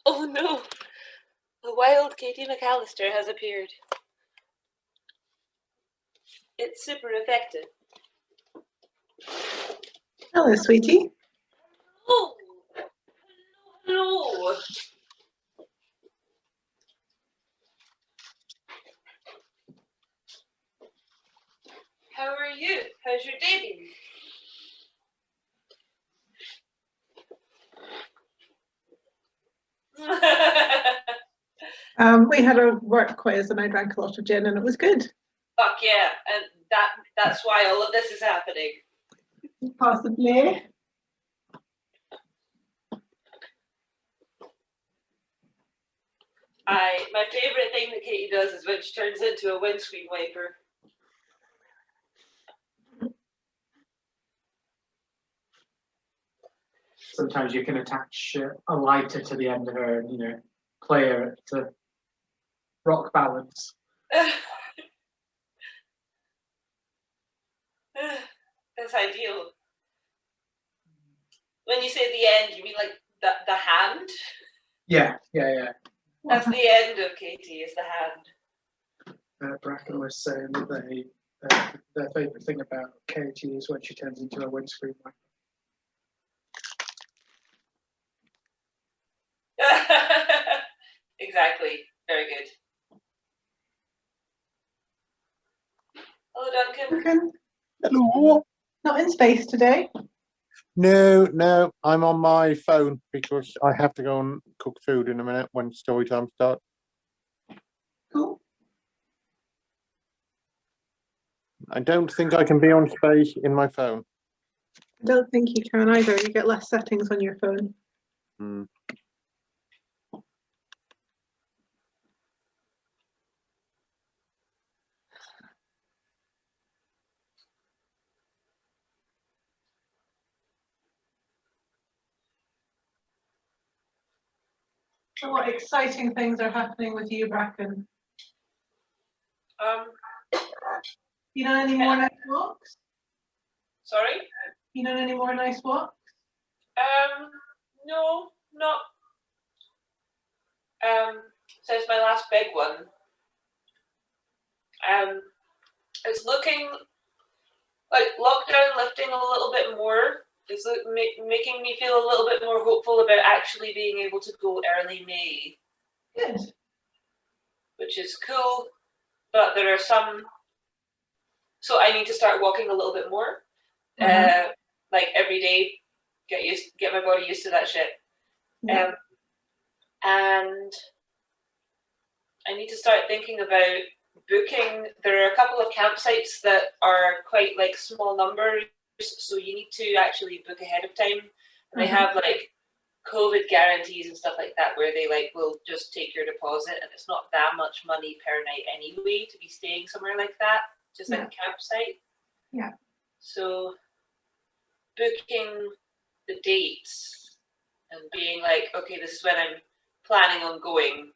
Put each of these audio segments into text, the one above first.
Oh no! The wild Katie McAllister has appeared. It's super effective. Hello, sweetie. Oh! Hello! How are you? How's your day been? We had a work quiz and I drank a lot of gin and it was good. Fuck yeah, and that's why all of this is happening. Possibly. My favourite thing that Katie does is when she turns into a windscreen wiper. Sometimes you can attach a lighter to the end of her and, play her to rock ballads. That's ideal. When you say the end, you mean like the hand? Yeah. That's the end of Katie, is the hand. Bracken was saying that their favourite thing about Katie is when she turns into a windscreen wiper. Exactly. Very good. Hello, Duncan. Hello. Not in space today. No, I'm on my phone because I have to go and cook food in a minute when story time starts. Cool. I don't think I can be on space in my phone. I don't think you can either. You get less settings on your phone. So what exciting things are happening with you, Bracken? You done any more nice walks? Sorry? You done any more nice walks? No, not. Since my last big one. It's looking like lockdown lifting a little bit more. It's making me feel a little bit more hopeful about actually being able to go early May. Good. Which is cool, but there are some. So I need to start walking a little bit more, like every day. Get my body used to that shit. Yeah. And I need to start thinking about booking. There are a couple of campsites that are quite like small numbers, so you need to actually book ahead of time. And they have like COVID guarantees and stuff like that, where they like will just take your deposit, and it's not that much money per night anyway to be staying somewhere like that, just like a campsite. Yeah. So booking the dates and being like, okay, this is when I'm planning on going.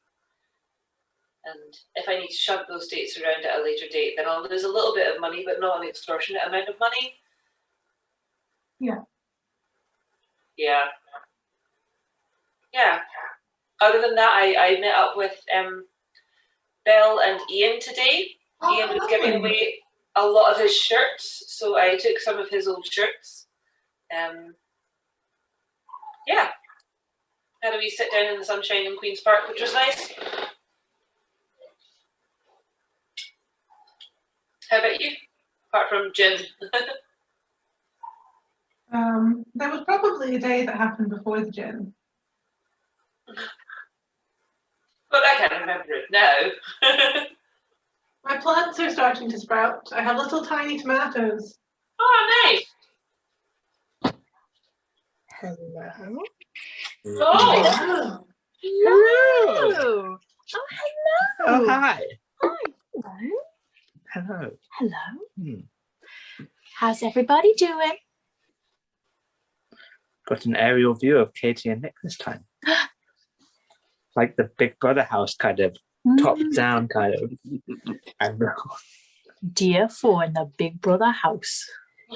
And if I need to shove those dates around at a later date, then I'll lose a little bit of money, but not an extortionate amount of money. Yeah. Yeah. Yeah. Other than that, I met up with Belle and Ian today. Ian was giving away a lot of his shirts, so I took some of his old shirts. Yeah. Had a wee sit down in the sunshine in Queen's Park, which was nice. How about you? Apart from gin. There was probably a day that happened before the gin. But I can't remember it now. My plants are starting to sprout. I have little tiny tomatoes. Oh, nice. Hello. Oh. Hello. Oh, hello. Oh, hi. Hi. Hello. Hello. Hello. How's everybody doing? Got an aerial view of Katie and Nick this time. Like the Big Brother house, kind of. top down kind of. And Dear four in the Big Brother house.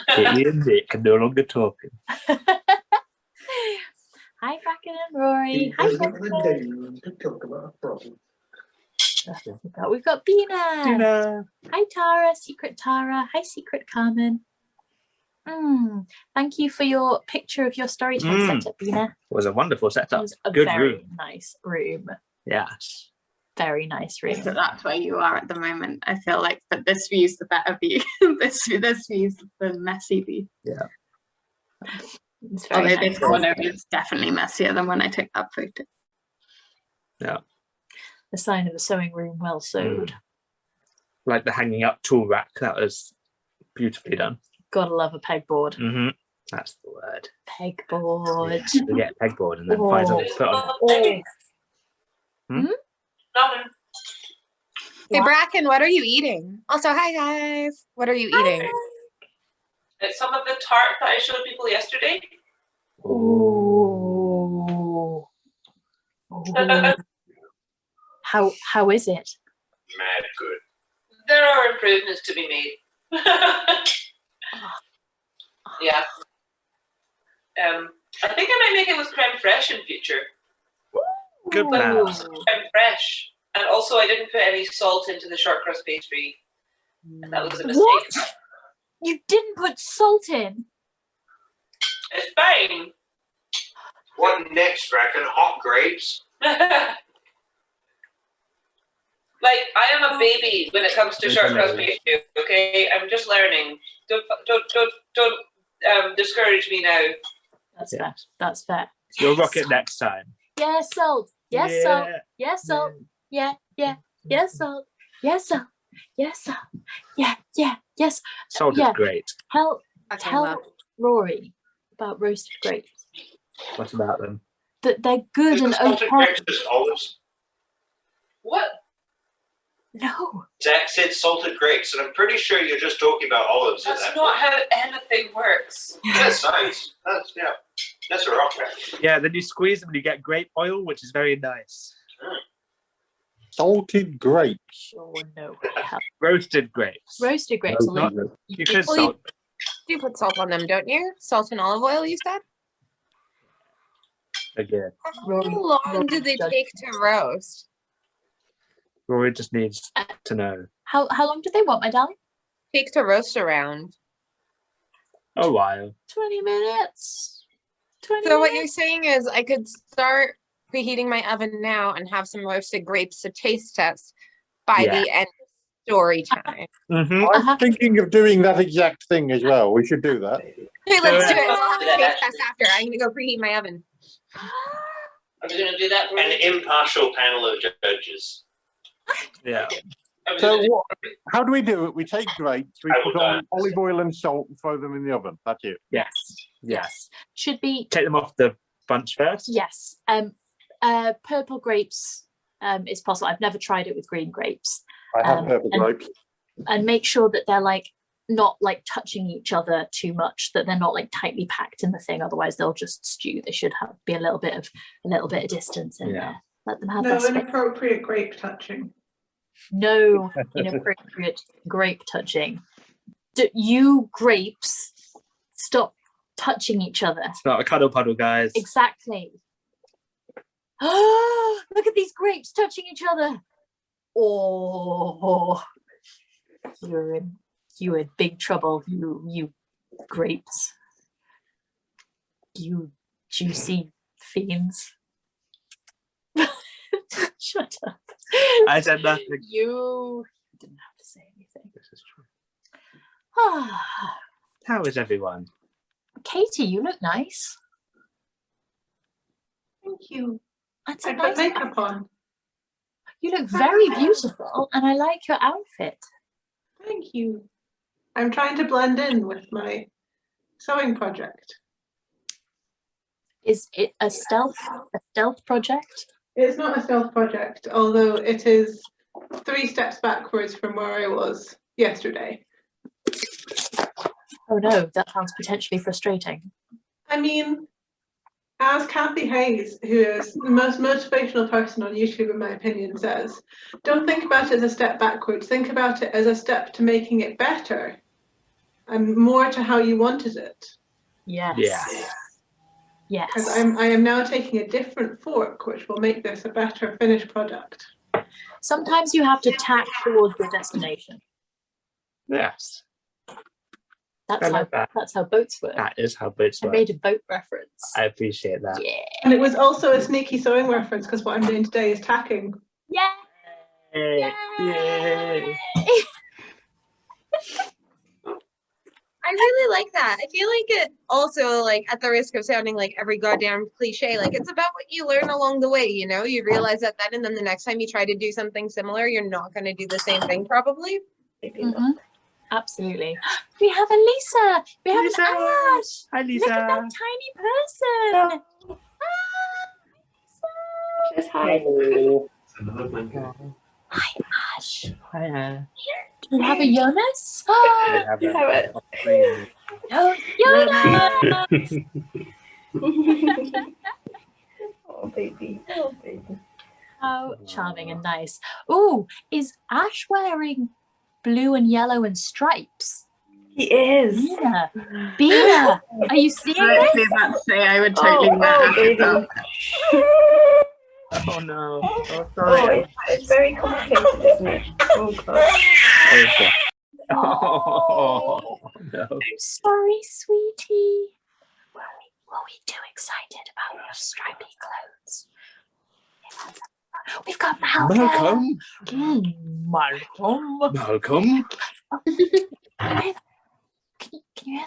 Katie and Nick are no longer talking. Hi, Bracken and Rory. Hi, Bracken. We've got Bina. Tina. Hi, Tara. Secret Tara. Hi, Secret Carmen. Thank you for your picture of your Storytime setup, Bina. It was a wonderful It setup. was a Good very room. nice room. Yes. Very nice room. So that's where you are at the moment, I feel like, but this view's the better view. this view's the messy view. Yeah. It's very Although nice. this one is definitely messier than when I took that photo. Yeah. The sign of a sewing room well sewed. Like the hanging up tool rack. That was beautifully done. Gotta love a pegboard. That's the word. Pegboard. We get a pegboard and then find something to put on. Nothing. Hey Bracken, what are you eating? Also, hi guys. What are you eating? It's some of the tart that I showed people yesterday. Ooh. Ooh. How is it? Mad good. There are improvements to be made. Yeah. I think I might make it with creme fraiche in future. Good Ooh. plans. Creme fraiche. And also I didn't put any salt into the short crust pastry. And that was a mistake. What? You didn't put salt in? It's fine. What next, Bracken? Hot grapes? Like, I am a baby when it comes to short crust pastry, okay? I'm just learning. Don't discourage me now. That's fair. That's fair. You'll rock it next time. Yes, salt. Yes, Yeah. salt. Yes, salt. Yeah, yeah. Yes, salt. Yes, salt. Yes, salt. Yeah, yeah. Yes. Salt Yeah. is great. Tell Rory about roasted grapes. What about them? That they're good and Salted okay. grapes is olives. What? No. Zach said salted grapes, and I'm pretty sure you're just talking about olives. That's at that not point. how anything works. That's nice. That's a rock back. Yeah, then you squeeze them and you get grape oil, which is very nice. Salted grapes. Oh no. Roasted grapes. Roasted grapes. Not- You could Well, salt. You put salt on them, don't you? Salt and olive oil, you said? Again. How Rory- long do they Rory take to roast? Rory just needs to know. How long do they want, my darling? Take to roast around. A while. 20 minutes. 20 So what you're minutes. saying is I could start preheating my oven now and have some roasted grapes to taste test by Yeah. the end of story time. Mm-hmm. I'm thinking of doing that exact thing as well. We should do that. Okay, let's do it. We'll have a Yeah. taste test after. I'm gonna go preheat my oven. Are we going to do that? An impartial panel of judges. Yeah. Are we So gonna do- what? How do we do it? We take grapes, we I will put on die. olive oil and salt and throw them in the oven. That's it. Yes. Yes. Should be Take them off the bunch first. yes. Purple grapes is possible. I've never tried it with green grapes. I have purple and- grapes. And make sure that they're like not like touching each other too much, that they're not like tightly packed in the thing, otherwise they'll just stew. They should be a little bit of distance in Yeah. there. Let them have No their space. inappropriate grape touching. No inappropriate grape touching. You grapes stop touching each other. It's not a cuddle puddle, guys. Exactly. Oh, look at these grapes touching each other. Oh, you're in big trouble, you grapes. You juicy fiends. Shut up. I said nothing. You didn't have to say anything. This is true. Ah, How is everyone? Katie, you look nice. Thank you. That's I a put nice. makeup on. You look very beautiful, and I like your outfit. Thank you. I'm trying to blend in with my sewing project. Is it a stealth project? It's not a stealth project, although it is 3 steps backwards from where I was yesterday. Oh no, that sounds potentially frustrating. I mean, As Kathy Hayes, who is the most motivational person on YouTube, in my opinion, says, don't think about it as a step backwards. Think about it as a step to making it better and more to how you wanted it. Yes. Yeah. Yes. Because I am now taking a different fork, which will make this a better finished product. Sometimes you have to tack towards your destination. Yes. That's I like that. That's how boats work. That is how boats I work. made a boat reference. I appreciate that. Yeah. And it was also a sneaky sewing reference because what I'm doing today is tacking. Yeah. Yay. Yay. I really like that. I feel like it also, like, at the risk of sounding like every goddamn cliche, like, it's about what you learn along the way, you know? You realize that then, and then the next time you try to do something similar, you're not going to do the same thing, probably. Mm-hmm. Absolutely. We have a Lisa. We have Lisa. an Ash. Hi, Lisa. Look at that tiny person. Says hi. Oh. Hi, Ash. Hiya. Do you have a Jonas? I have You have it. Oh, Jonas! Oh baby, oh baby. How charming and nice. Oh, is Ash wearing blue and yellow and stripes? He is. Bina, Bina, are you seeing I this? was about to say I would totally wear Oh that. baby. Oh no. Oh Oh, sorry. it's very complicated, isn't it? Oh god. Okay. Oh, No. I'm sorry, sweetie. Were we too excited about your stripy clothes? We've got Malcolm. Malcolm. Malcolm. Malcolm. Can you hear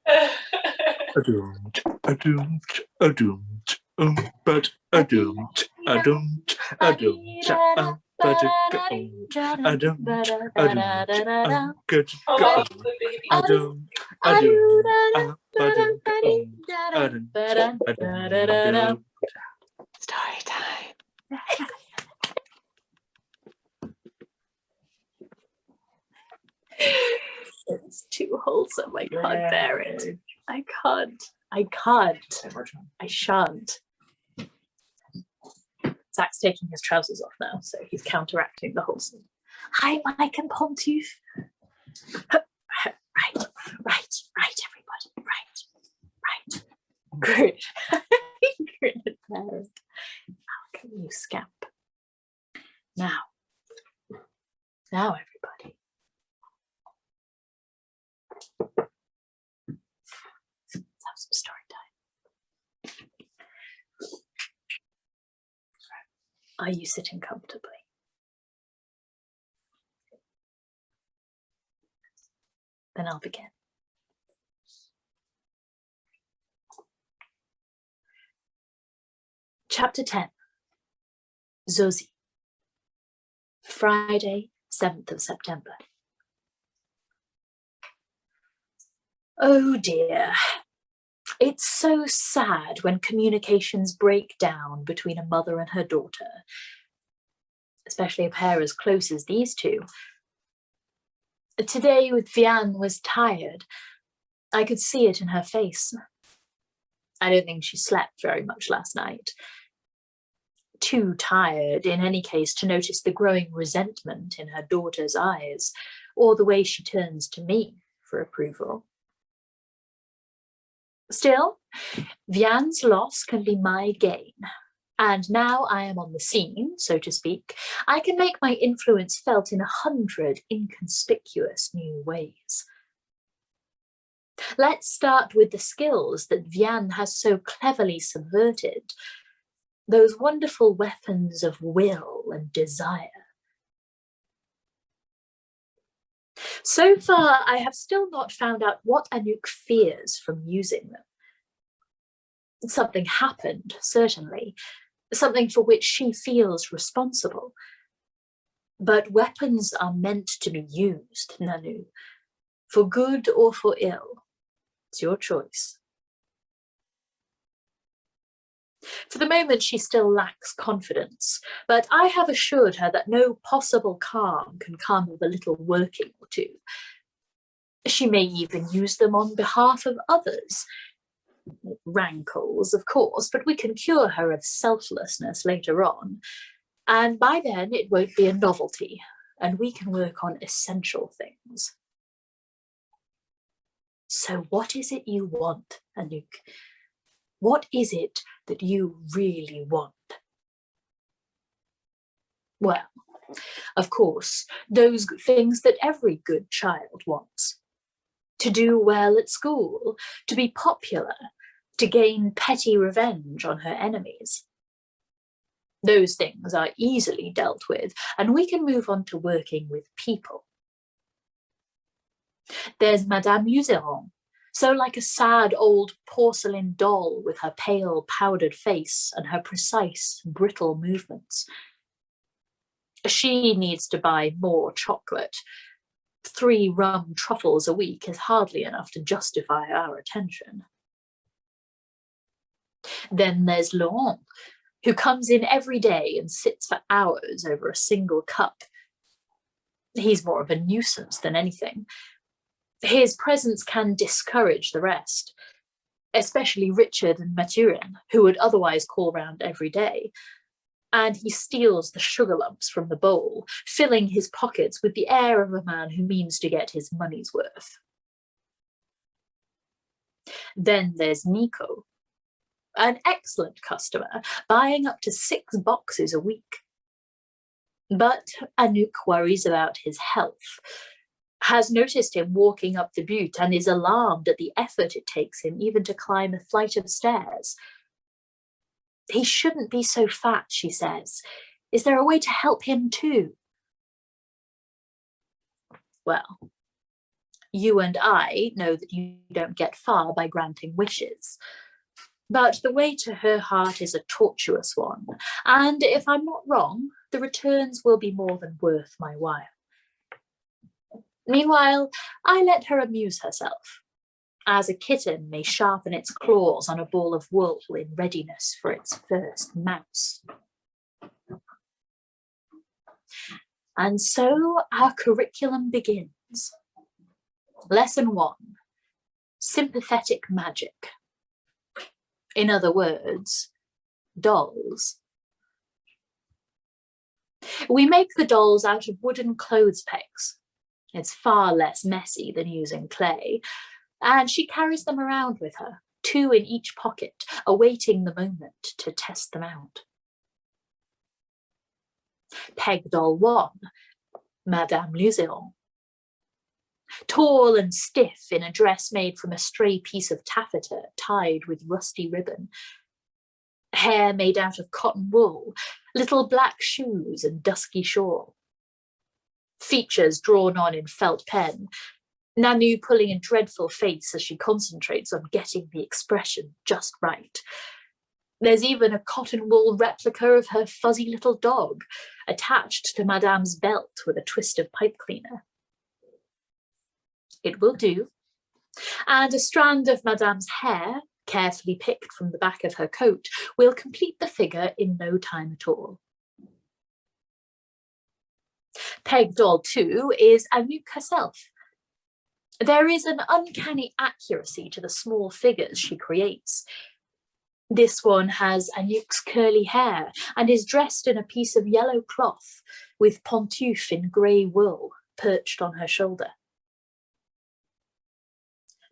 that? A-doomed, a-doomed, a-doomed, but a-doomed, a-doomed, a-doomed, but a-doomed, a-doomed, a-doomed, good Oh, God. the baby. A-doomed, a-doomed, but a-doomed, a-doomed. Story time. It's too wholesome. I can't bear it. I can't. I can't. I shan't. Zach's taking his trousers off now, so he's counteracting the wholesome. Hi, Mike and Pontouf. Right, everybody. Right. Good. Good. Malcolm, you scamp. Now, everybody. Let's have some story time. Are you sitting comfortably? Then I'll begin. Chapter 10. Zosie. Friday, 7th of September. Oh dear. It's so sad when communications break down between a mother and her daughter, especially a pair as close as these two. Today with Vianne was tired. I could see it in her face. I don't think she slept very much last night. Too tired, in any case, to notice the growing resentment in her daughter's eyes, or the way she turns to me for approval. Still, Vianne's loss can be my gain, and now I am on the scene, so to speak, I can make my influence felt in 100 inconspicuous new ways. Let's start with the skills that Vianne has so cleverly subverted, those wonderful weapons of will and desire. So far, I have still not found out what Anouk fears from using them. Something happened, certainly, something for which she feels responsible. But weapons are meant to be used, Nanu, for good or for ill. It's your choice. For the moment, she still lacks confidence, but I have assured her that no possible calm can come of a little working or two. She may even use them on behalf of others. It rankles, of course, but we can cure her of selflessness later on. And by then it won't be a novelty, and we can work on essential things. So what is it you want, Anouk? What is it that you really want? Well, of course, those things that every good child wants. To do well at school, to be popular, to gain petty revenge on her enemies. Those things are easily dealt with, and we can move on to working with people. There's Madame Luzeron, so like a sad old porcelain doll with her pale, powdered face and her precise, brittle movements. She needs to buy more chocolate. 3 rum truffles a week is hardly enough to justify our attention. Then there's Laurent, who comes in every day and sits for hours over a single cup. He's more of a nuisance than anything. His presence can discourage the rest, especially Richard and Mathurin, who would otherwise call round every day. And he steals the sugar lumps from the bowl, filling his pockets with the air of a man who means to get his money's worth. Then there's Nico, an excellent customer, buying up to 6 boxes a week. But Anouk worries about his health, has noticed him walking up the butte and is alarmed at the effort it takes him even to climb a flight of stairs. He shouldn't be so fat, she says. Is there a way to help him too? Well, you and I know that you don't get far by granting wishes. But the way to her heart is a tortuous one, and if I'm not wrong, the returns will be more than worth my while. Meanwhile, I let her amuse herself, as a kitten may sharpen its claws on a ball of wool in readiness for its first mouse. And so our curriculum begins. Lesson 1, sympathetic magic. In other words, dolls. We make the dolls out of wooden clothes pegs. It's far less messy than using clay, and she carries them around with her, 2 in each pocket, awaiting the moment to test them out. Peg doll 1, Madame Luzeron. Tall and stiff in a dress made from a stray piece of taffeta tied with rusty ribbon. Hair made out of cotton wool, little black shoes and dusky shawl. Features drawn on in felt pen, Nanu pulling a dreadful face as she concentrates on getting the expression just right. There's even a cotton wool replica of her fuzzy little dog, attached to Madame's belt with a twist of pipe cleaner. It will do. And a strand of Madame's hair, carefully picked from the back of her coat, will complete the figure in no time at all. Peg doll 2 is Anouk herself. There is an uncanny accuracy to the small figures she creates. This one has Anouk's curly hair and is dressed in a piece of yellow cloth with pantoufle in grey wool perched on her shoulder.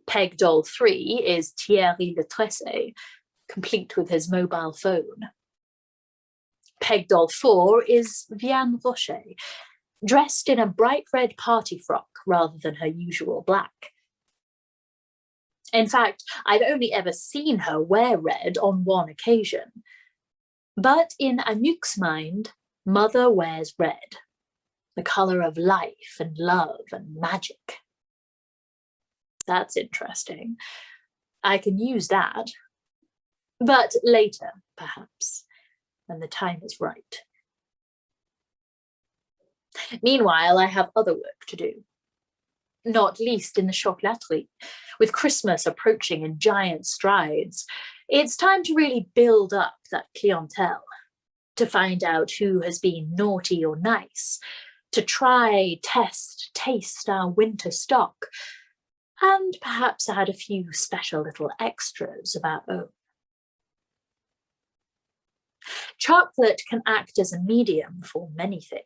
Peg doll 3 is Thierry Le Tressé, complete with his mobile phone. Peg doll 4 is Vianne Rocher, dressed in a bright red party frock rather than her usual black. In fact, I've only ever seen her wear red on one occasion. But in Anouk's mind, Mother wears red, the colour of life and love and magic. That's interesting. I can use that. But later, perhaps, when the time is right. Meanwhile, I have other work to do. Not least in the chocolaterie. With Christmas approaching in giant strides, it's time to really build up that clientele, to find out who has been naughty or nice, to try, test, taste our winter stock, and perhaps add a few special little extras of our own. Chocolate can act as a medium for many things.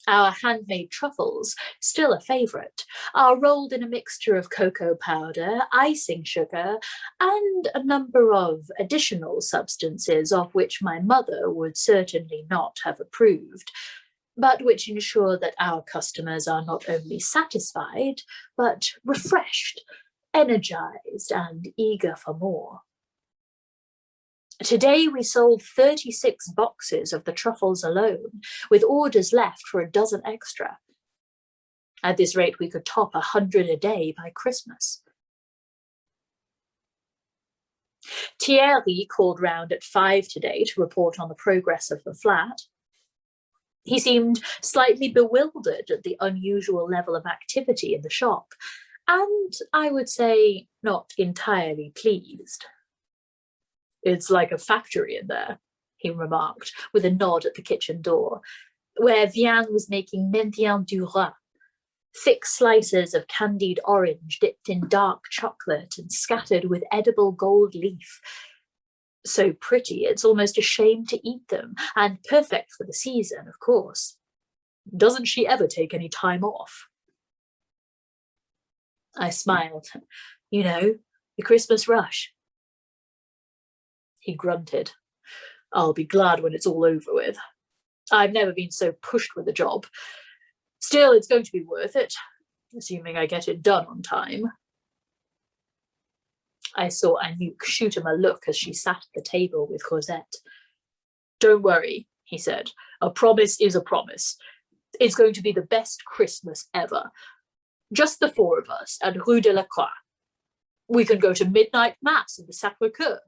Our handmade truffles, still a favourite, are rolled in a mixture of cocoa powder, icing sugar, and a number of additional substances of which my mother would certainly not have approved, but which ensure that our customers are not only satisfied, but refreshed, energised, and eager for more. Today we sold 36 boxes of the truffles alone, with orders left for a dozen extra. At this rate, we could top 100 a day by Christmas. Thierry called round at 5 today to report on the progress of the flat. He seemed slightly bewildered at the unusual level of activity in the shop, and I would say not entirely pleased. "It's like a factory in there," he remarked, with a nod at the kitchen door, where Vianne was making mendiant du rat, thick slices of candied orange dipped in dark chocolate and scattered with edible gold leaf. So pretty, it's almost a shame to eat them, and perfect for the season, of course. Doesn't she ever take any time off? I smiled. You know, the Christmas rush. He grunted. "I'll be glad when it's all over with. I've never been so pushed with a job. Still, it's going to be worth it, assuming I get it done on time." I saw Anouk shoot him a look as she sat at the table with Rosette. "Don't worry," he said. "A promise is a promise. It's going to be the best Christmas ever. Just the four of us at Rue de la Croix. We can go to midnight mass in the Sacré-Cœur.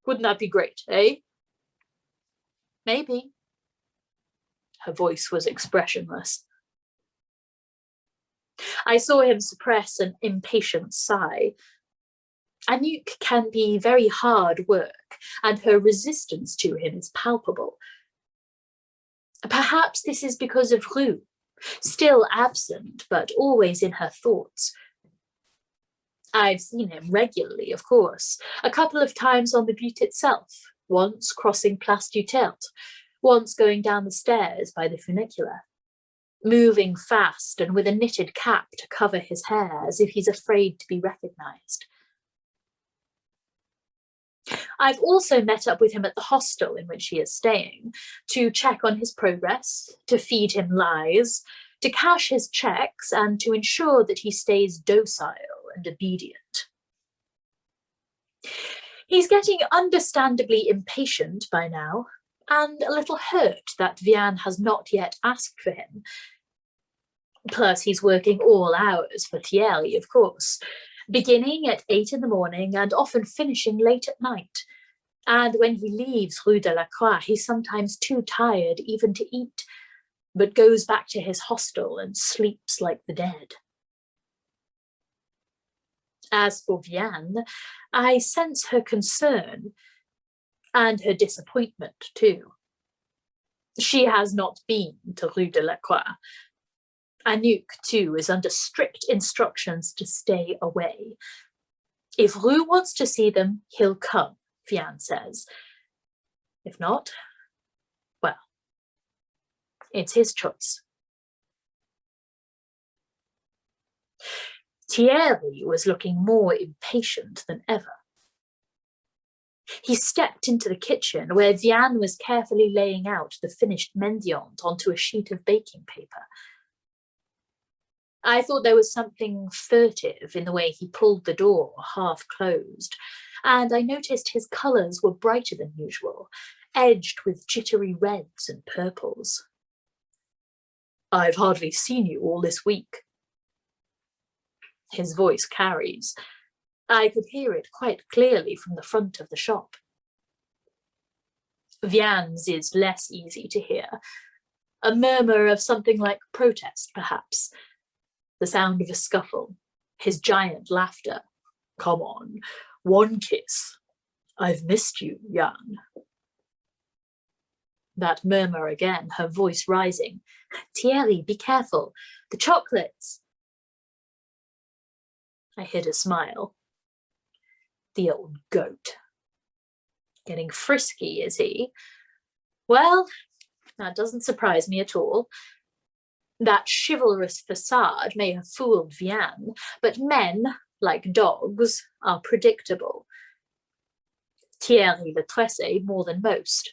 Wouldn't that be great, eh?" "Maybe." Her voice was expressionless. I saw him suppress an impatient sigh. Anouk can be very hard work, and her resistance to him is palpable. Perhaps this is because of Rue, still absent, but always in her thoughts. I've seen him regularly, of course, a couple of times on the butte itself, once crossing Place du Tertre, once going down the stairs by the funicular, moving fast and with a knitted cap to cover his hair as if he's afraid to be recognised. I've also met up with him at the hostel in which he is staying, to check on his progress, to feed him lies, to cash his checks, and to ensure that he stays docile and obedient. He's getting understandably impatient by now, and a little hurt that Vianne has not yet asked for him. Plus, he's working all hours for Thierry, of course, beginning at 8 in the morning and often finishing late at night. And when he leaves Rue de la Croix, he's sometimes too tired even to eat, but goes back to his hostel and sleeps like the dead. As for Vianne, I sense her concern and her disappointment too. She has not been to Rue de la Croix. Anouk, too, is under strict instructions to stay away. If Rue wants to see them, he'll come, Vianne says. If not, well, it's his choice. Thierry was looking more impatient than ever. He stepped into the kitchen where Vianne was carefully laying out the finished mendiant onto a sheet of baking paper. I thought there was something furtive in the way he pulled the door half closed, and I noticed his colours were brighter than usual, edged with jittery reds and purples. "I've hardly seen you all this week." His voice carries. I could hear it quite clearly from the front of the shop. Vianne's is less easy to hear. A murmur of something like protest, perhaps. The sound of a scuffle. His giant laughter. "Come on, one kiss. I've missed you, Jan." That murmur again, her voice rising. "Thierry, be careful. The chocolates." I hid a smile. The old goat. Getting frisky, is he? Well, that doesn't surprise me at all. That chivalrous facade may have fooled Vianne, but men, like dogs, are predictable. Thierry Le Tressé more than most.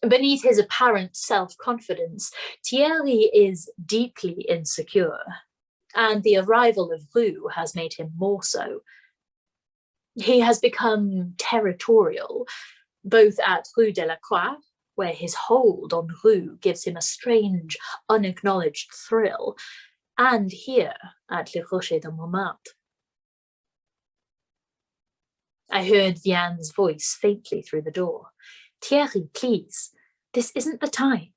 Beneath his apparent self-confidence, Thierry is deeply insecure, and the arrival of Rue has made him more so. He has become territorial, both at Rue de la Croix, where his hold on Rue gives him a strange, unacknowledged thrill, and here at Le Rocher de Montmartre. I heard Vianne's voice faintly through the door. Thierry, please, this isn't the time.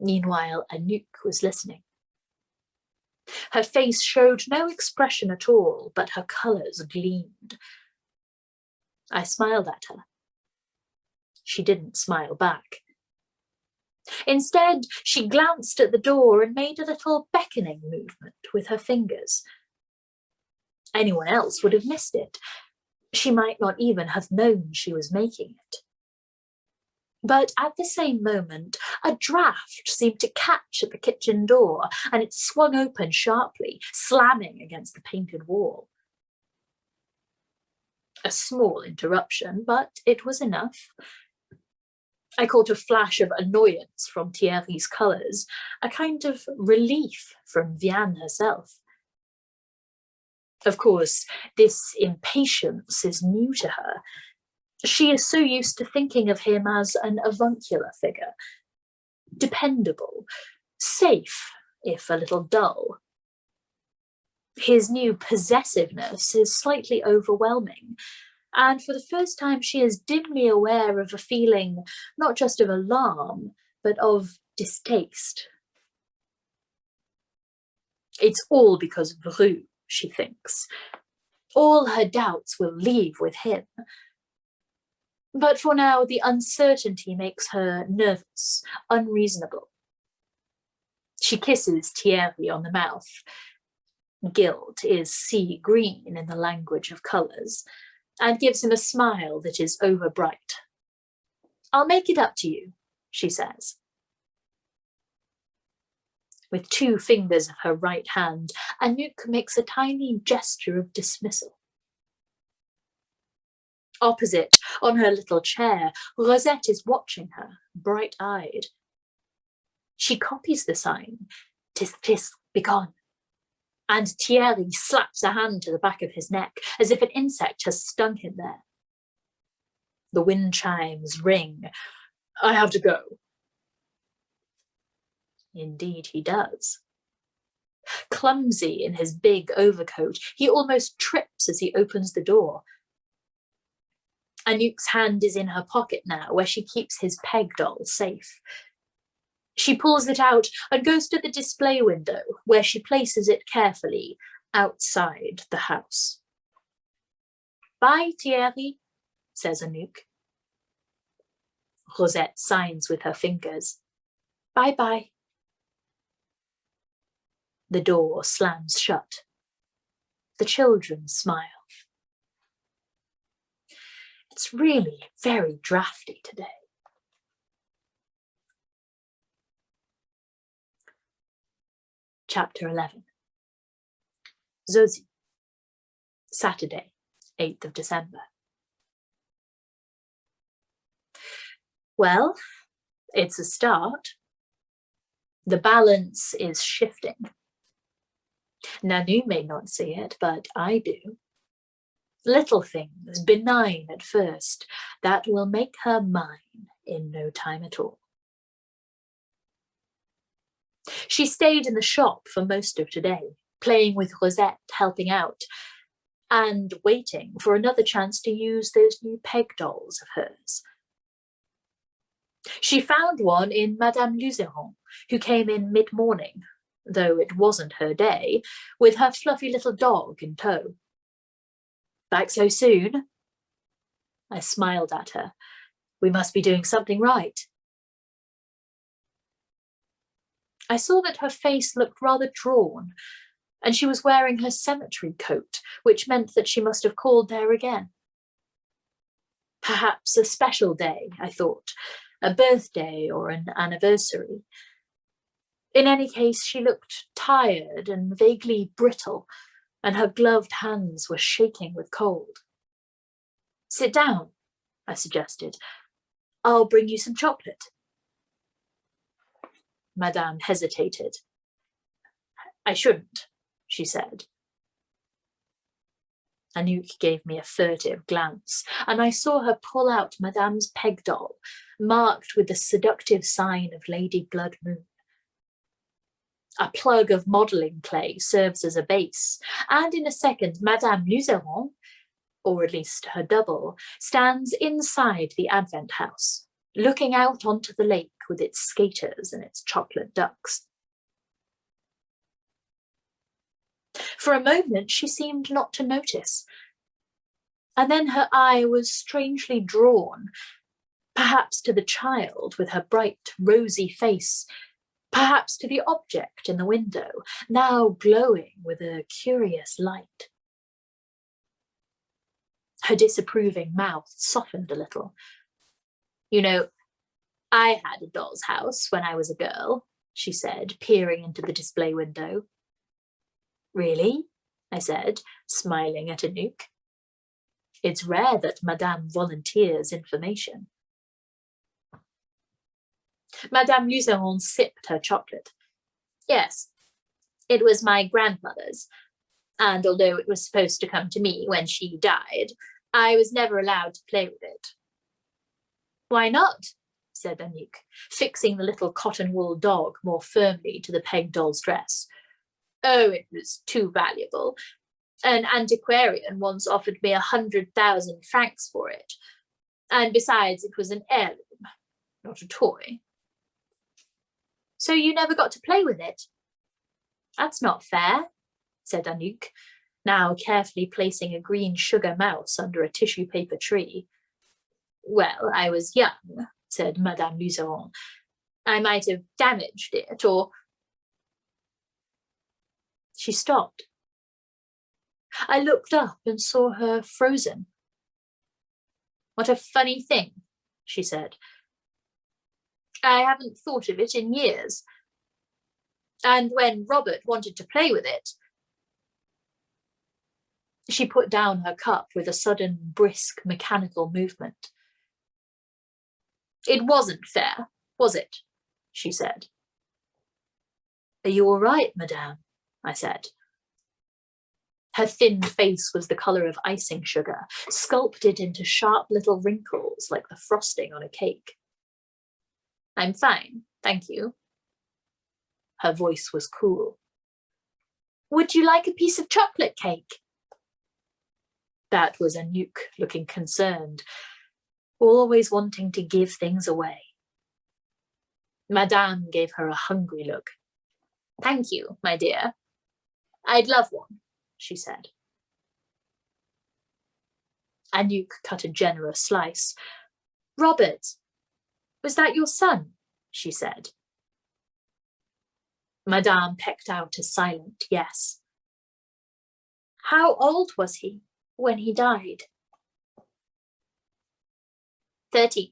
Meanwhile, Anouk was listening. Her face showed no expression at all, but her colours gleamed. I smiled at her. She didn't smile back. Instead, she glanced at the door and made a little beckoning movement with her fingers. Anyone else would have missed it. She might not even have known she was making it. But at the same moment, a draft seemed to catch at the kitchen door, and it swung open sharply, slamming against the painted wall. A small interruption, but it was enough. I caught a flash of annoyance from Thierry's colours, a kind of relief from Vianne herself. Of course, this impatience is new to her. She is so used to thinking of him as an avuncular figure, dependable, safe, if a little dull. His new possessiveness is slightly overwhelming, and for the first time she is dimly aware of a feeling not just of alarm, but of distaste. It's all because of Rue, she thinks. All her doubts will leave with him. But for now, the uncertainty makes her nervous, unreasonable. She kisses Thierry on the mouth. Guilt is sea green in the language of colours, and gives him a smile that is overbright. I'll make it up to you, she says. With 2 fingers of her right hand, Anouk makes a tiny gesture of dismissal. Opposite, on her little chair, Rosette is watching her, bright-eyed. She copies the sign, "'Tis this, begone," and Thierry slaps a hand to the back of his neck, as if an insect has stung him there. The wind chimes ring. I have to go. Indeed he does. Clumsy in his big overcoat, he almost trips as he opens the door. Anouk's hand is in her pocket now, where she keeps his peg doll safe. She pulls it out and goes to the display window, where she places it carefully outside the house. Bye, Thierry, says Anouk. Rosette signs with her fingers. Bye-bye. The door slams shut. The children smile. It's really very drafty today. Chapter 11. Zosie. Saturday, 8th of December. Well, it's a start. The balance is shifting. Nanu may not see it, but I do. Little things, benign at first, that will make her mine in no time at all. She stayed in the shop for most of today, playing with Rosette, helping out, and waiting for another chance to use those new peg dolls of hers. She found one in Madame Luzeron, who came in mid-morning, though it wasn't her day, with her fluffy little dog in tow. Back so soon? I smiled at her. We must be doing something right. I saw that her face looked rather drawn, and she was wearing her cemetery coat, which meant that she must have called there again. Perhaps a special day, I thought, a birthday or an anniversary. In any case, she looked tired and vaguely brittle, and her gloved hands were shaking with cold. Sit down, I suggested. I'll bring you some chocolate. Madame hesitated. I shouldn't, she said. Anouk gave me a furtive glance, and I saw her pull out Madame's peg doll, marked with the seductive sign of Lady Blood Moon. A plug of modelling clay serves as a base, and in a second Madame Luzeron, or at least her double, stands inside the Advent house, looking out onto the lake with its skaters and its chocolate ducks. For a moment she seemed not to notice, and then her eye was strangely drawn, perhaps to the child with her bright rosy face, perhaps to the object in the window, now glowing with a curious light. Her disapproving mouth softened a little. You know, I had a doll's house when I was a girl, she said, peering into the display window. Really? I said, smiling at Anouk. It's rare that Madame volunteers information. Madame Luzeron sipped her chocolate. Yes, it was my grandmother's, and although it was supposed to come to me when she died, I was never allowed to play with it. Why not? Said Anouk, fixing the little cotton wool dog more firmly to the peg doll's dress. Oh, it was too valuable. An antiquarian once offered me 100,000 francs for it. And besides, it was an heirloom, not a toy. So you never got to play with it? That's not fair, said Anouk, now carefully placing a green sugar mouse under a tissue paper tree. Well, I was young, said Madame Luzeron. I might have damaged it, or... She stopped. I looked up and saw her frozen. What a funny thing, she said. I haven't thought of it in years. And when Robert wanted to play with it... She put down her cup with a sudden, brisk, mechanical movement. It wasn't fair, was it? She said. Are you all right, Madame? I said. Her thin face was the colour of icing sugar, sculpted into sharp little wrinkles like the frosting on a cake. I'm fine, thank you. Her voice was cool. Would you like a piece of chocolate cake? That was Anouk, looking concerned, always wanting to give things away. Madame gave her a hungry look. Thank you, my dear. I'd love one, she said. Anouk cut a generous slice. Robert, was that your son? She said. Madame pecked out a silent yes. How old was he when he died? 13,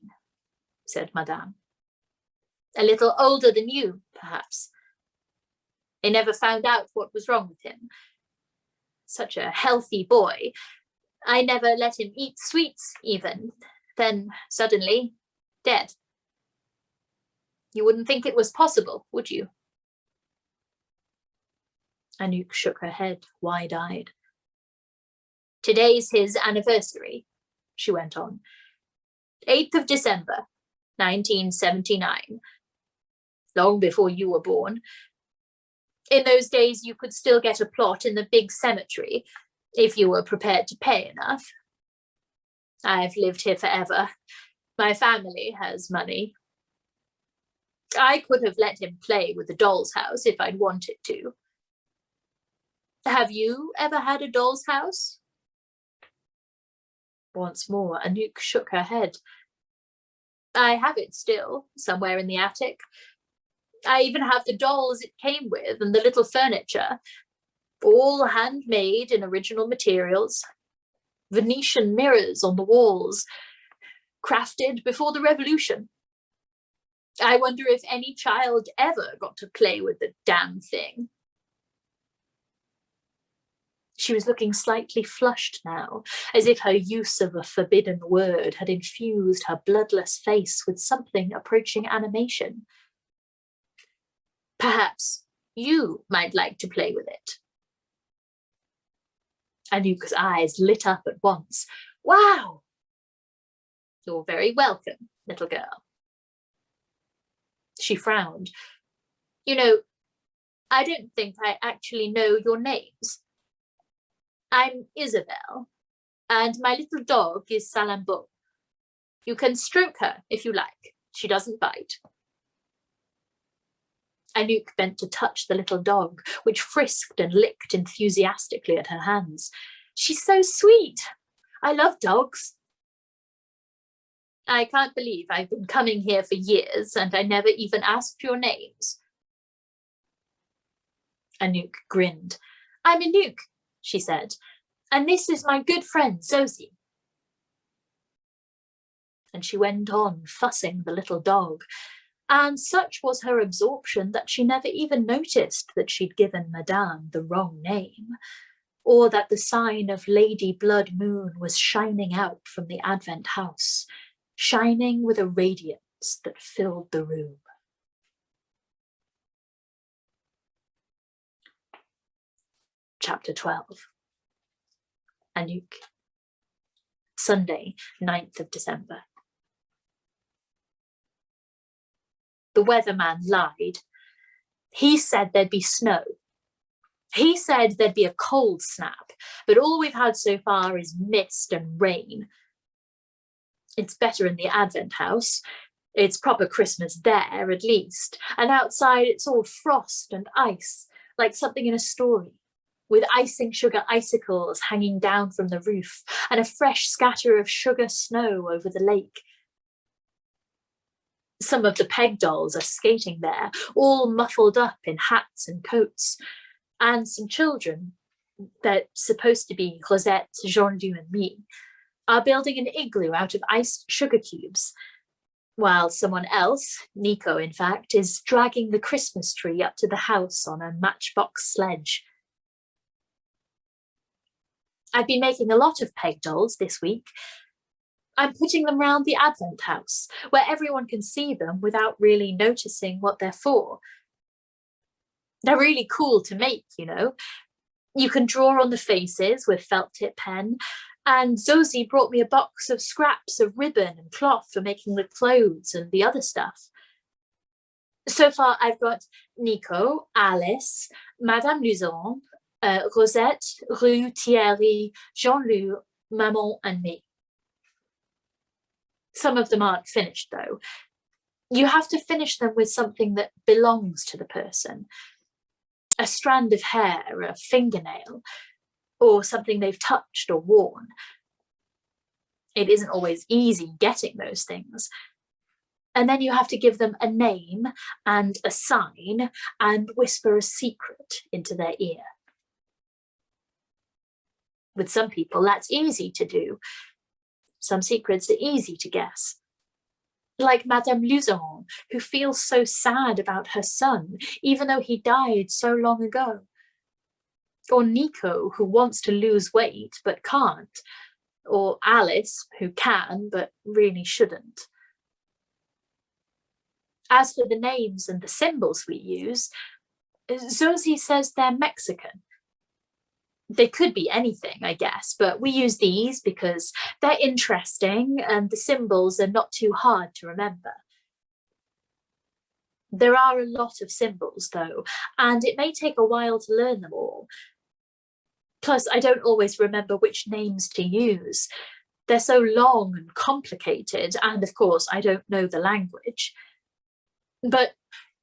said Madame. A little older than you, perhaps. They never found out what was wrong with him. Such a healthy boy. I never let him eat sweets, even. Then, suddenly, dead. You wouldn't think it was possible, would you? Anouk shook her head, wide-eyed. Today's his anniversary, she went on. 8th of December, 1979. Long before you were born. In those days, you could still get a plot in the big cemetery, if you were prepared to pay enough. I've lived here forever. My family has money. I could have let him play with the doll's house if I'd wanted to. Have you ever had a doll's house? Once more, Anouk shook her head. I have it still, somewhere in the attic. I even have the dolls it came with and the little furniture. all handmade in original materials, Venetian mirrors on the walls, crafted before the revolution. I wonder if any child ever got to play with the damn thing. She was looking slightly flushed now, as if her use of a forbidden word had infused her bloodless face with something approaching animation. Perhaps you might like to play with it. Anouk's eyes lit up at once. Wow! You're very welcome, little girl. She frowned. You know, I don't think I actually know your names. I'm Isabel, and my little dog is Salambo. You can stroke her if you like. She doesn't bite. Anouk bent to touch the little dog, which frisked and licked enthusiastically at her hands. She's so sweet. I love dogs. I can't believe I've been coming here for years and I never even asked your names. Anouk grinned. I'm Anouk, she said, and this is my good friend, Zosie. And she went on fussing the little dog, and such was her absorption that she never even noticed that she'd given Madame the wrong name, or that the sign of Lady Blood Moon was shining out from the Advent house, shining with a radiance that filled the room. Chapter 12. Anouk. Sunday, 9th of December. The weatherman lied. He said there'd be snow. He said there'd be a cold snap, but all we've had so far is mist and rain. It's better in the Advent house. It's proper Christmas there, at least. And outside it's all frost and ice, like something in a story, with icing sugar icicles hanging down from the roof and a fresh scatter of sugar snow over the lake. Some of the peg dolls are skating there, all muffled up in hats and coats, and some children, they're supposed to be Rosette, Jean-Loup and me, are building an igloo out of iced sugar cubes, while someone else, Nico in fact, is dragging the Christmas tree up to the house on a matchbox sledge. I've been making a lot of peg dolls this week. I'm putting them round the Advent house, where everyone can see them without really noticing what they're for. They're really cool to make, you know. You can draw on the faces with felt tip pen, and Zosie brought me a box of scraps of ribbon and cloth for making the clothes and the other stuff. So far I've got Nico, Alice, Madame Luzon, Rosette, Rue, Thierry, Jean-Loup, Maman and me. Some of them aren't finished though. You have to finish them with something that belongs to the person. A strand of hair, a fingernail, or something they've touched or worn. It isn't always easy getting those things. And then you have to give them a name and a sign and whisper a secret into their ear. With some people, that's easy to do. Some secrets are easy to guess. Like Madame Luzon, who feels so sad about her son, even though he died so long ago. Or Nico, who wants to lose weight but can't. Or Alice, who can but really shouldn't. As for the names and the symbols we use, Zosie says they're Mexican. They could be anything, I guess, but we use these because they're interesting and the symbols are not too hard to remember. There are a lot of symbols, though, and it may take a while to learn them all. Plus, I don't always remember which names to use. They're so long and complicated, and of course, I don't know the language. But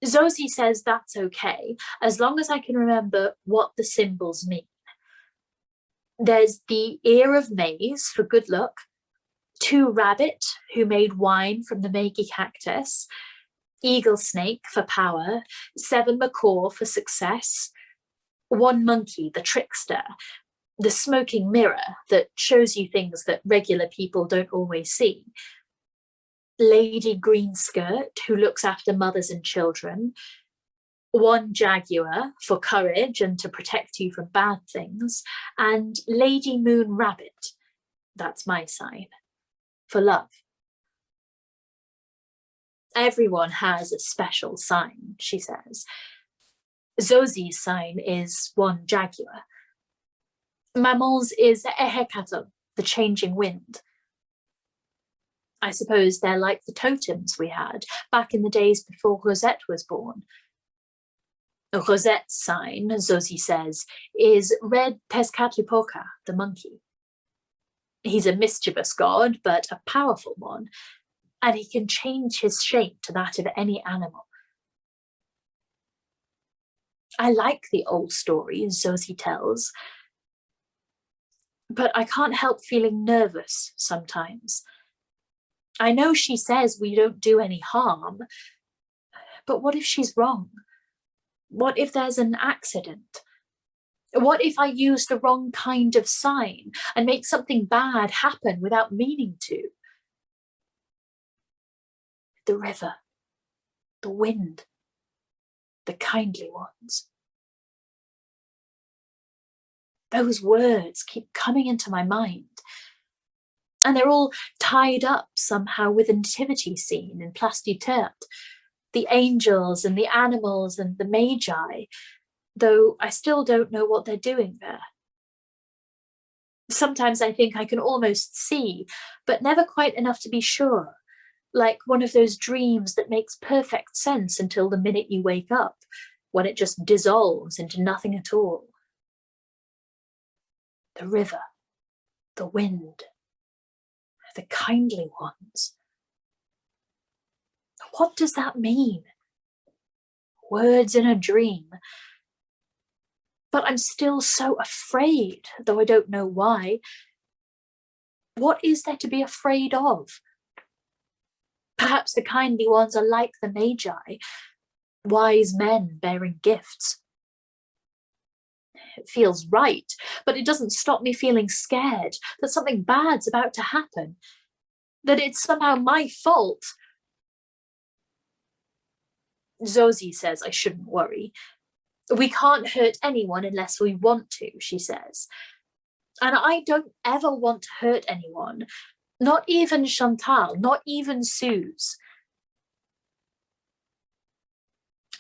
Zosie says that's okay, as long as I can remember what the symbols mean. There's the ear of maize for good luck, 2 rabbit who made wine from the Meiji cactus, eagle snake for power, 7 macaw for success, One monkey, the trickster, the smoking mirror that shows you things that regular people don't always see. Lady Green Skirt, who looks after mothers and children. One Jaguar for courage and to protect you from bad things. And Lady Moon Rabbit, that's my sign, for love. Everyone has a special sign, she says. Zosie's sign is one Jaguar. Maman's is Ehekato, the changing wind. I suppose they're like the totems we had back in the days before Rosette was born. Rosette's sign, Zosie says, is red Tezcatlipoca, the monkey. He's a mischievous god, but a powerful one, and he can change his shape to that of any animal. I like the old stories Zosie tells, but I can't help feeling nervous sometimes. I know she says we don't do any harm, but what if she's wrong? What if there's an accident? What if I use the wrong kind of sign and make something bad happen without meaning to? The river, the wind, the kindly ones. Those words keep coming into my mind. And they're all tied up somehow with a nativity scene in Place du Tertre. The angels and the animals and the magi, though I still don't know what they're doing there. Sometimes I think I can almost see, but never quite enough to be sure, like one of those dreams that makes perfect sense until the minute you wake up, when it just dissolves into nothing at all. The river, the wind, the kindly ones. What does that mean? Words in a dream. But I'm still so afraid, though I don't know why. What is there to be afraid of? Perhaps the kindly ones are like the magi, wise men bearing gifts. It feels right, but it doesn't stop me feeling scared that something bad's about to happen, that it's somehow my fault. Zosie says I shouldn't worry. We can't hurt anyone unless we want to, she says. And I don't ever want to hurt anyone, not even Chantal, not even Suze.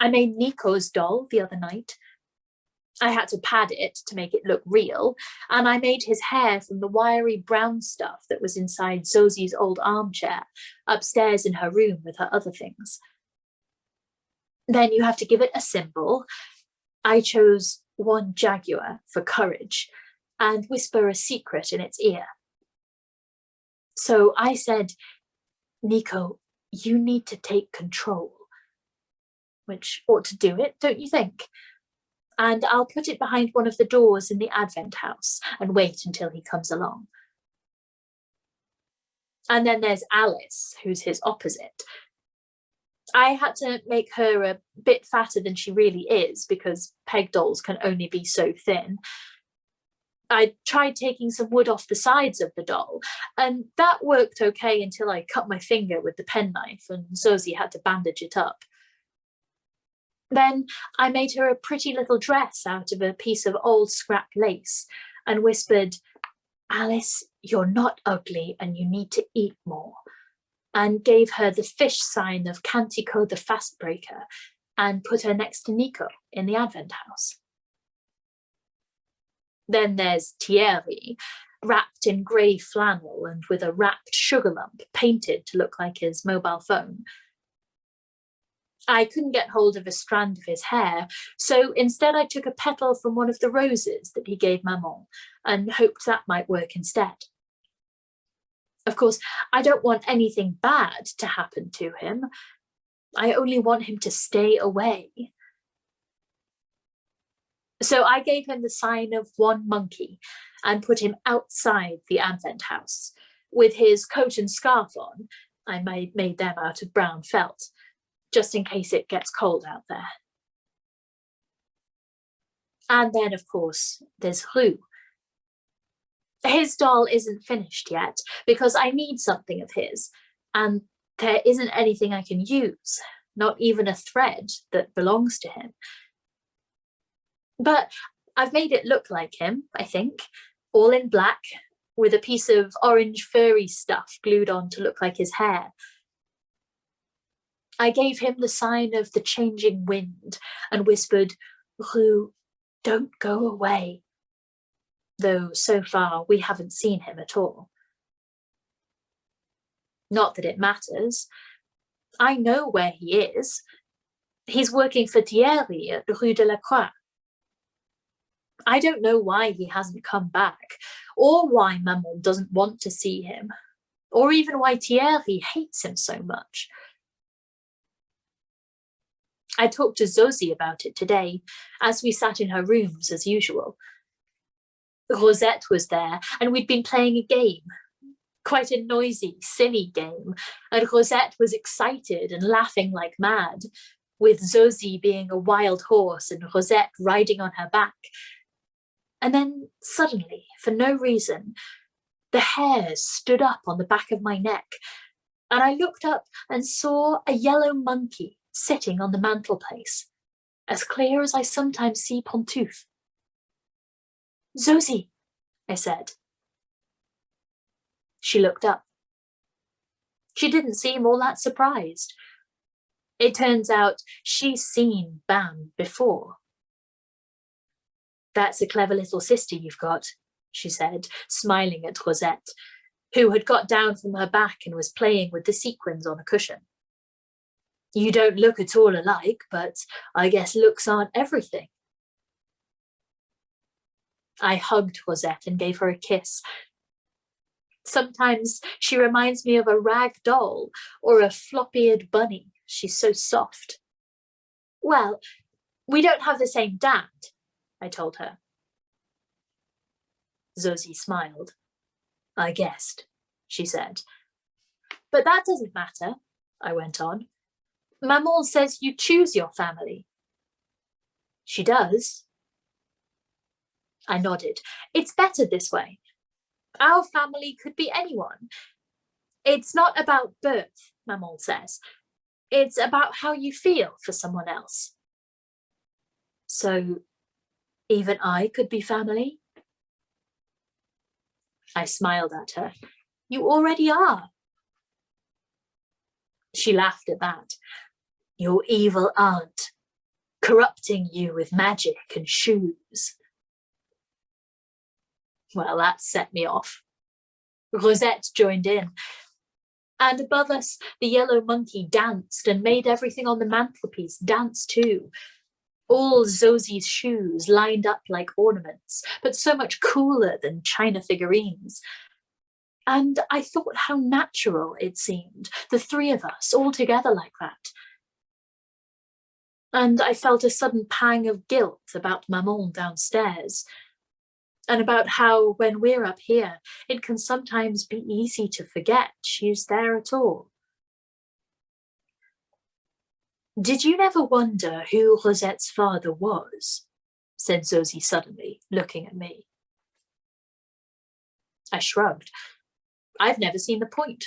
I made Nico's doll the other night. I had to pad it to make it look real, and I made his hair from the wiry brown stuff that was inside Zosie's old armchair, upstairs in her room with her other things. Then you have to give it a symbol. I chose one Jaguar for courage and whisper a secret in its ear. So I said, Nico, you need to take control, which ought to do it, don't you think? And I'll put it behind one of the doors in the Advent house and wait until he comes along. And then there's Alice, who's his opposite. I had to make her a bit fatter than she really is because peg dolls can only be so thin. I tried taking some wood off the sides of the doll, and that worked okay until I cut my finger with the penknife and Zosie had to bandage it up. Then I made her a pretty little dress out of a piece of old scrap lace and whispered, Alice, you're not ugly and you need to eat more, and gave her the fish sign of Cantico the Fast Breaker and put her next to Nico in the Advent house. Then there's Thierry, wrapped in grey flannel and with a wrapped sugar lump painted to look like his mobile phone. I couldn't get hold of a strand of his hair, so instead I took a petal from one of the roses that he gave Maman and hoped that might work instead. Of course, I don't want anything bad to happen to him. I only want him to stay away. So I gave him the sign of one monkey and put him outside the Advent house with his coat and scarf on. I made them out of brown felt, just in case it gets cold out there. And then, of course, there's Rue. His doll isn't finished yet because I need something of his, and there isn't anything I can use, not even a thread that belongs to him. But I've made it look like him, I think, all in black, with a piece of orange furry stuff glued on to look like his hair. I gave him the sign of the changing wind and whispered, Rue, don't go away. Though so far we haven't seen him at all. Not that it matters. I know where he is. He's working for Thierry at Rue de la Croix. I don't know why he hasn't come back, or why Maman doesn't want to see him, or even why Thierry hates him so much. I talked to Zosie about it today, as we sat in her rooms as usual. Rosette was there, and we'd been playing a game, quite a noisy, silly game, and Rosette was excited and laughing like mad, with Zosie being a wild horse and Rosette riding on her back. And then suddenly, for no reason, the hairs stood up on the back of my neck, and I looked up and saw a yellow monkey sitting on the mantelpiece, as clear as I sometimes see Pantouf. Zosie, I said. She looked up. She didn't seem all that surprised. It turns out she's seen Bam before. That's a clever little sister you've got, she said, smiling at Rosette, who had got down from her back and was playing with the sequins on a cushion. You don't look at all alike, but I guess looks aren't everything. I hugged Rosette and gave her a kiss. Sometimes she reminds me of a rag doll or a flop-eared bunny. She's so soft. Well, we don't have the same dad, I told her. Zosie smiled. I guessed, she said. But that doesn't matter, I went on. Maman says you choose your family. She does. I nodded. It's better this way. Our family could be anyone. It's not about birth, Maman says. It's about how you feel for someone else. So, even I could be family? I smiled at her. You already are. She laughed at that. Your evil aunt, corrupting you with magic and shoes. Well, that set me off. Rosette joined in. And above us, the yellow monkey danced and made everything on the mantelpiece dance too. All Zosie's shoes lined up like ornaments, but so much cooler than china figurines. And I thought how natural it seemed, the three of us all together like that. And I felt a sudden pang of guilt about Maman downstairs, and about how when we're up here, it can sometimes be easy to forget she's there at all. Did you never wonder who Rosette's father was? Said Zosie suddenly, looking at me. I shrugged. I've never seen the point.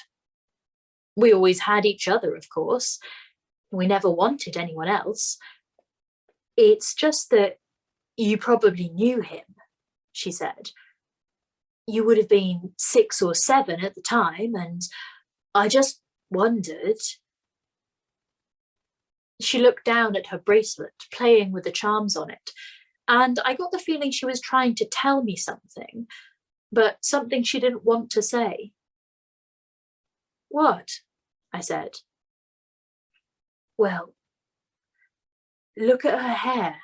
We always had each other, of course. We never wanted anyone else. It's just that you probably knew him, she said. You would have been 6 or 7 at the time, and I just wondered. She looked down at her bracelet, playing with the charms on it, and I got the feeling she was trying to tell me something, but something she didn't want to say. What? I said. Well, look at her hair.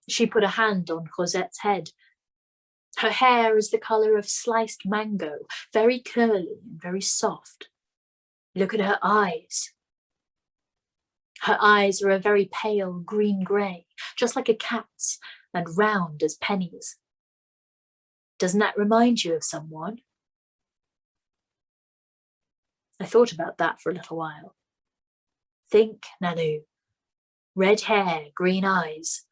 She put a hand on Rosette's head. Her hair is the colour of sliced mango, very curly and very soft. Look at her eyes. Her eyes are a very pale green-grey, just like a cat's, and round as pennies. Doesn't that remind you of someone? I thought about that for a little while. Think, Nanu. Red hair, green eyes.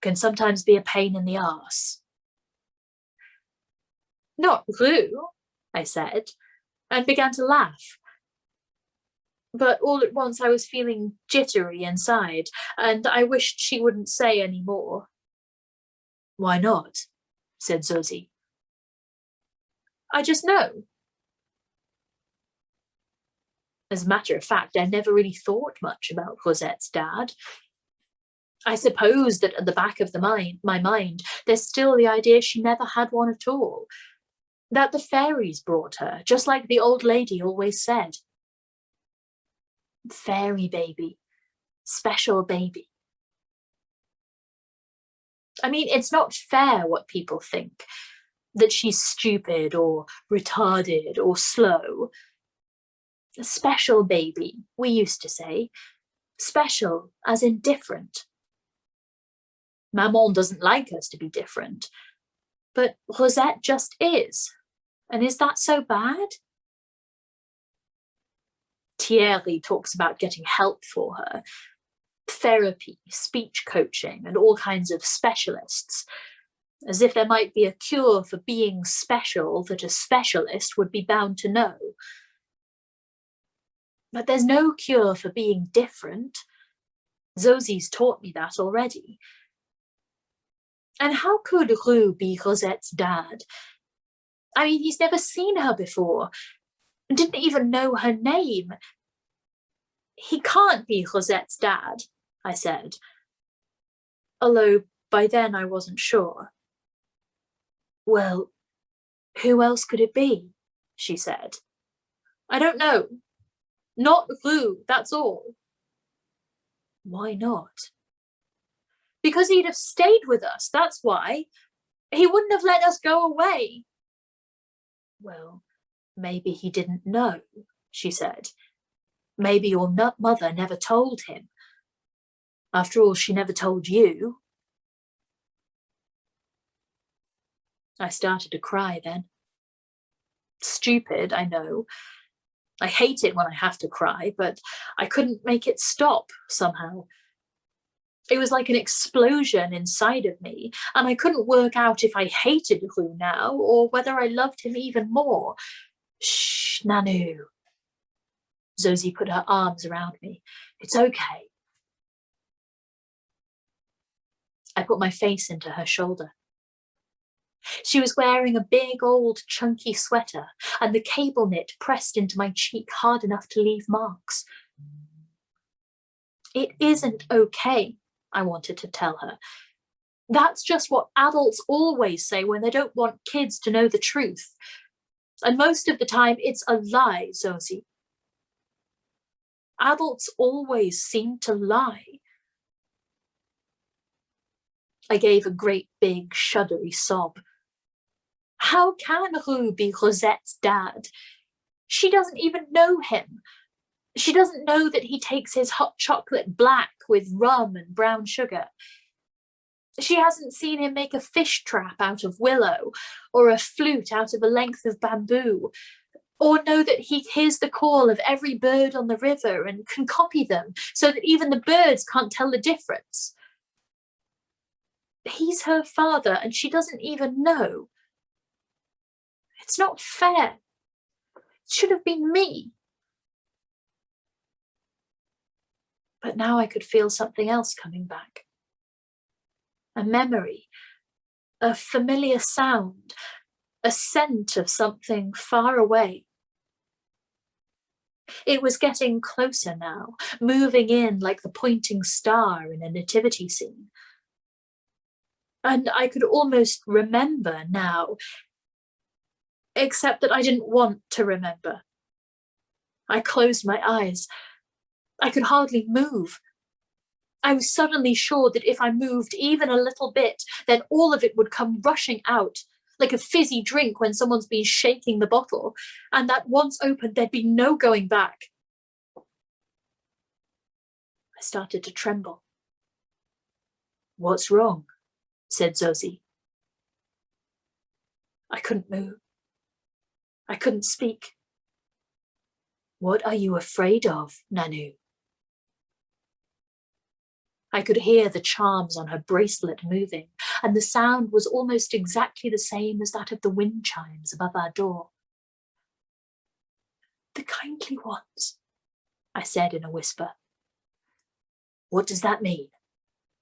can sometimes be a pain in the arse. Not Rue, I said, and began to laugh. But all at once I was feeling jittery inside, and I wished she wouldn't say any more. Why not? Said Zosie. I just know. As a matter of fact, I never really thought much about Cosette's dad. I suppose that at the back of my mind, there's still the idea she never had one at all. That the fairies brought her, just like the old lady always said. Fairy baby. Special baby. I mean, it's not fair what people think. That she's stupid or retarded or slow. Special baby, we used to say. Special as in different. Maman doesn't like us to be different. But Rosette just is. And is that so bad? Thierry talks about getting help for her. Therapy, speech coaching, and all kinds of specialists. As if there might be a cure for being special that a specialist would be bound to know. But there's no cure for being different. Zosie's taught me that already. And how could Rue be Rosette's dad? I mean, he's never seen her before, and didn't even know her name. He can't be Rosette's dad, I said. Although by then I wasn't sure. Well, who else could it be? She said. I don't know. Not Rue, that's all. Why not? Because he'd have stayed with us, that's why. He wouldn't have let us go away. Well, maybe he didn't know, she said. Maybe your mother never told him. After all, she never told you. I started to cry then. Stupid, I know. I hate it when I have to cry, but I couldn't make it stop somehow. It was like an explosion inside of me, and I couldn't work out if I hated Rue now or whether I loved him even more. Shh, Nanu. Zosie put her arms around me. It's okay. I put my face into her shoulder. She was wearing a big old chunky sweater, and the cable knit pressed into my cheek hard enough to leave marks. It isn't okay, I wanted to tell her. That's just what adults always say when they don't want kids to know the truth. And most of the time it's a lie, Zosie. Adults always seem to lie. I gave a great big shuddery sob. How can Rue be Rosette's dad? She doesn't even know him. She doesn't know that he takes his hot chocolate black with rum and brown sugar. She hasn't seen him make a fish trap out of willow or a flute out of a length of bamboo, or know that he hears the call of every bird on the river and can copy them so that even the birds can't tell the difference. He's her father and she doesn't even know. It's not fair. It should have been me. But now I could feel something else coming back. A memory, a familiar sound, a scent of something far away. It was getting closer now, moving in like the pointing star in a nativity scene. And I could almost remember now, except that I didn't want to remember. I closed my eyes. I could hardly move. I was suddenly sure that if I moved even a little bit, then all of it would come rushing out, like a fizzy drink when someone's been shaking the bottle, and that once opened, there'd be no going back. I started to tremble. What's wrong? Said Zosie. I couldn't move. I couldn't speak. What are you afraid of, Nanu? I could hear the charms on her bracelet moving, and the sound was almost exactly the same as that of the wind chimes above our door. "The kindly ones," I said in a whisper. "What does that mean?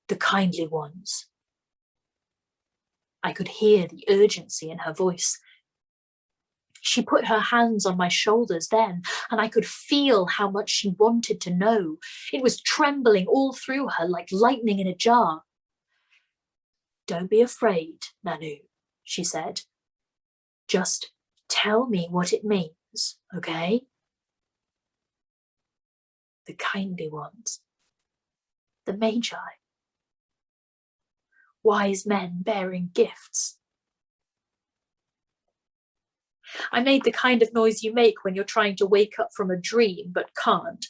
The kindly ones?" I could hear the urgency in her voice. She put her hands on my shoulders then, and I could feel how much she wanted to know. It was trembling all through her like lightning in a jar. "Don't be afraid, Nanu," she said. "Just tell me what it means, okay?" The kindly ones. The Magi. Wise men bearing gifts. I made the kind of noise you make when you're trying to wake up from a dream but can't.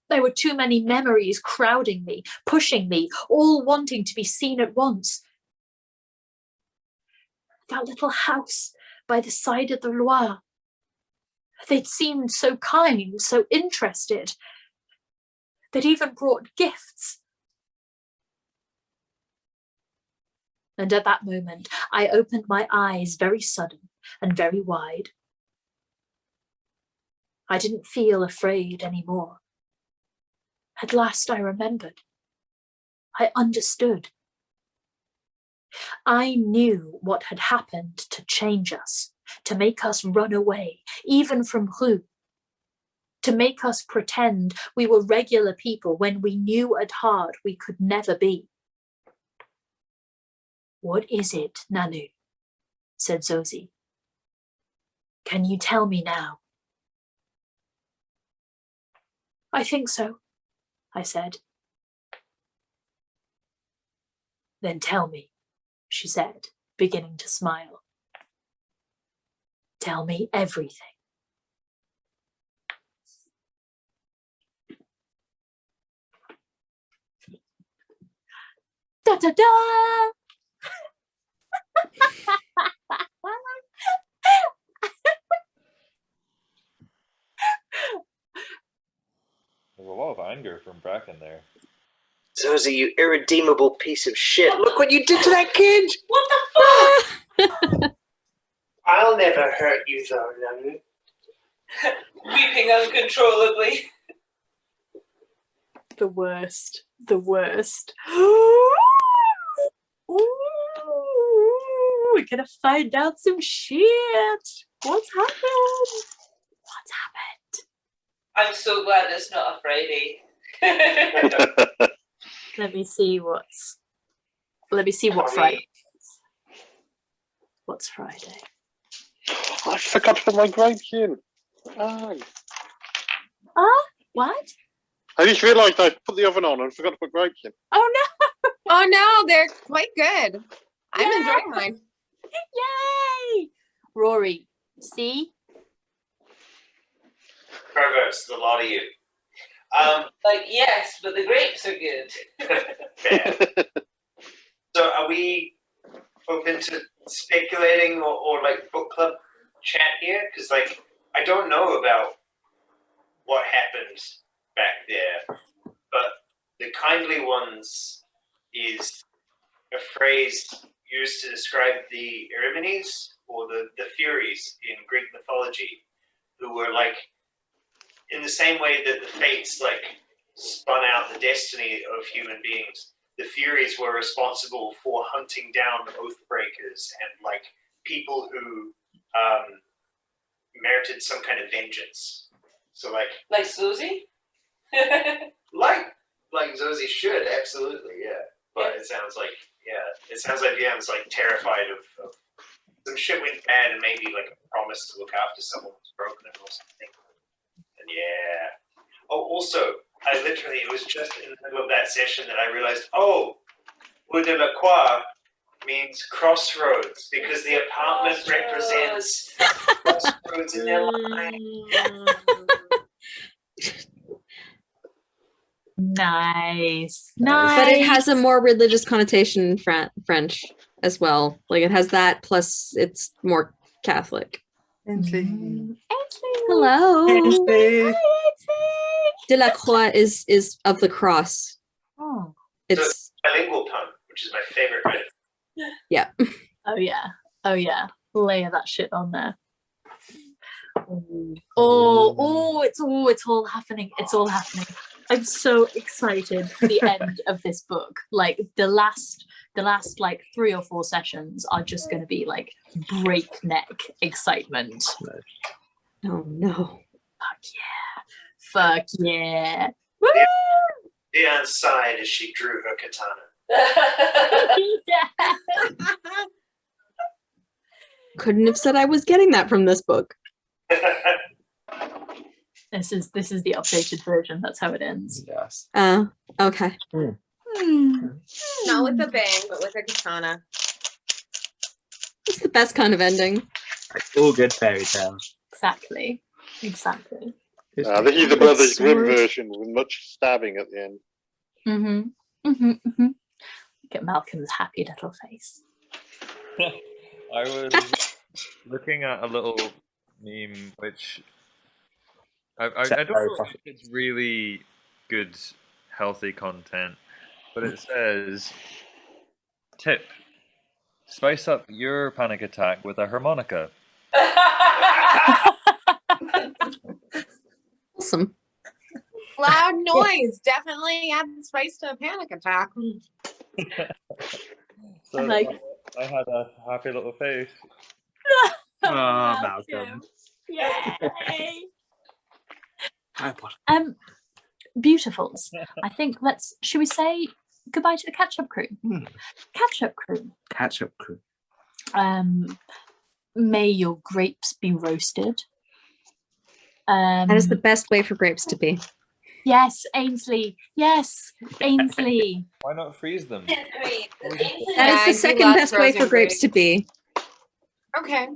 There were too many memories crowding me, pushing me, all wanting to be seen at once. That little house by the side of the Loire. They'd seemed so kind, so interested. They'd even brought gifts. And at that moment, I opened my eyes very sudden and very wide. I didn't feel afraid anymore. At last I remembered. I understood. I knew what had happened to change us, to make us run away, even from Rue, to make us pretend we were regular people when we knew at heart we could never be. "What is it, Nanu?" said Zosie. "Can you tell me now?" "I think so," I said. "Then tell me," she said, beginning to smile. "Tell me everything." Da da da! There's a lot of anger from Bracken there. Zosie, you irredeemable piece of shit. Look what you did to that kid! What the fuck? I'll never hurt you though, Nanu. Weeping uncontrollably. The worst. The worst. Ooh, we're gonna find out some shit. What's happened? What's happened? I'm so glad it's not a Friday. Let me see what Friday is. What's Friday? I forgot to put my grapes in. Oh. What? I just realised I put the oven on and forgot to put grapes in. Oh no! Oh no, they're quite good. I'm Yay! enjoying mine. Yay! Rory, see? Perverse, the lot of you. Like, yes, but the grapes are good. Fair. So are we open to speculating or like book club chat here? Because like I don't know about what happened back there, but the kindly ones is a phrase used to describe the Erymenes or the Furies in Greek mythology, who were like in the same way that the Fates like spun out the destiny of human beings. The Furies were responsible for hunting down oath breakers and like people who merited some kind of vengeance. So Like Susie? like Zosie should, absolutely, yeah. But it sounds like Vian's like terrified of some shit went bad and maybe like a promise to look after someone who's broken it or something. And yeah. Oh, also, it was just in the middle of that session that I realized, oh, Rue de la Croix means crossroads because the apartment represents crossroads in their life. Nice. But it has a more religious connotation in French as well. Like it has that plus it's more Catholic. Ainsley. Hello. Ainsley. De la Croix is of the cross. Oh. It's Bilingual pun, which is my favorite. Right? yeah. Oh yeah. Oh yeah. Layer that shit on there. It's all happening. It's all happening. I'm so excited for the end of this book. Like the last like 3 or 4 sessions are just going to be like breakneck excitement. Oh no. Fuck yeah. Woo! Dion sighed as she drew her katana. Yeah. Couldn't have said I was getting that from this book. This is the updated version. That's how it ends. Yes. Okay. Not with a bang, but with a katana. It's the best kind of ending. Like all good fairy tales. Exactly. This is the Brothers Grimm version with much stabbing at the end. Look at Malcolm's happy little face. I was looking at a little meme which I don't know if it's really good, healthy content, but it says, tip, spice up your panic attack with a harmonica. Awesome. Loud noise definitely adds spice to a panic attack. So Like- I had a happy little face. Malcolm. Yay! Beautifuls. I think should we say goodbye to the catch-up crew? Catch-up crew. Catch-up crew. May your grapes be roasted. That is the best way for grapes to be. Yes, Ainsley. Yes, Ainsley. Why not freeze them? That is the second best way for grapes to be. Okay.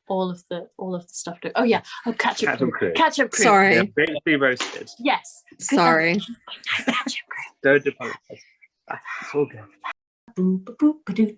All of the stuff. Oh yeah. Oh, catch-up crew. Catch-up crew. Sorry. Yeah, grapes be roasted. Yes. Sorry. Catch-up crew. Don't apologize. It's all good.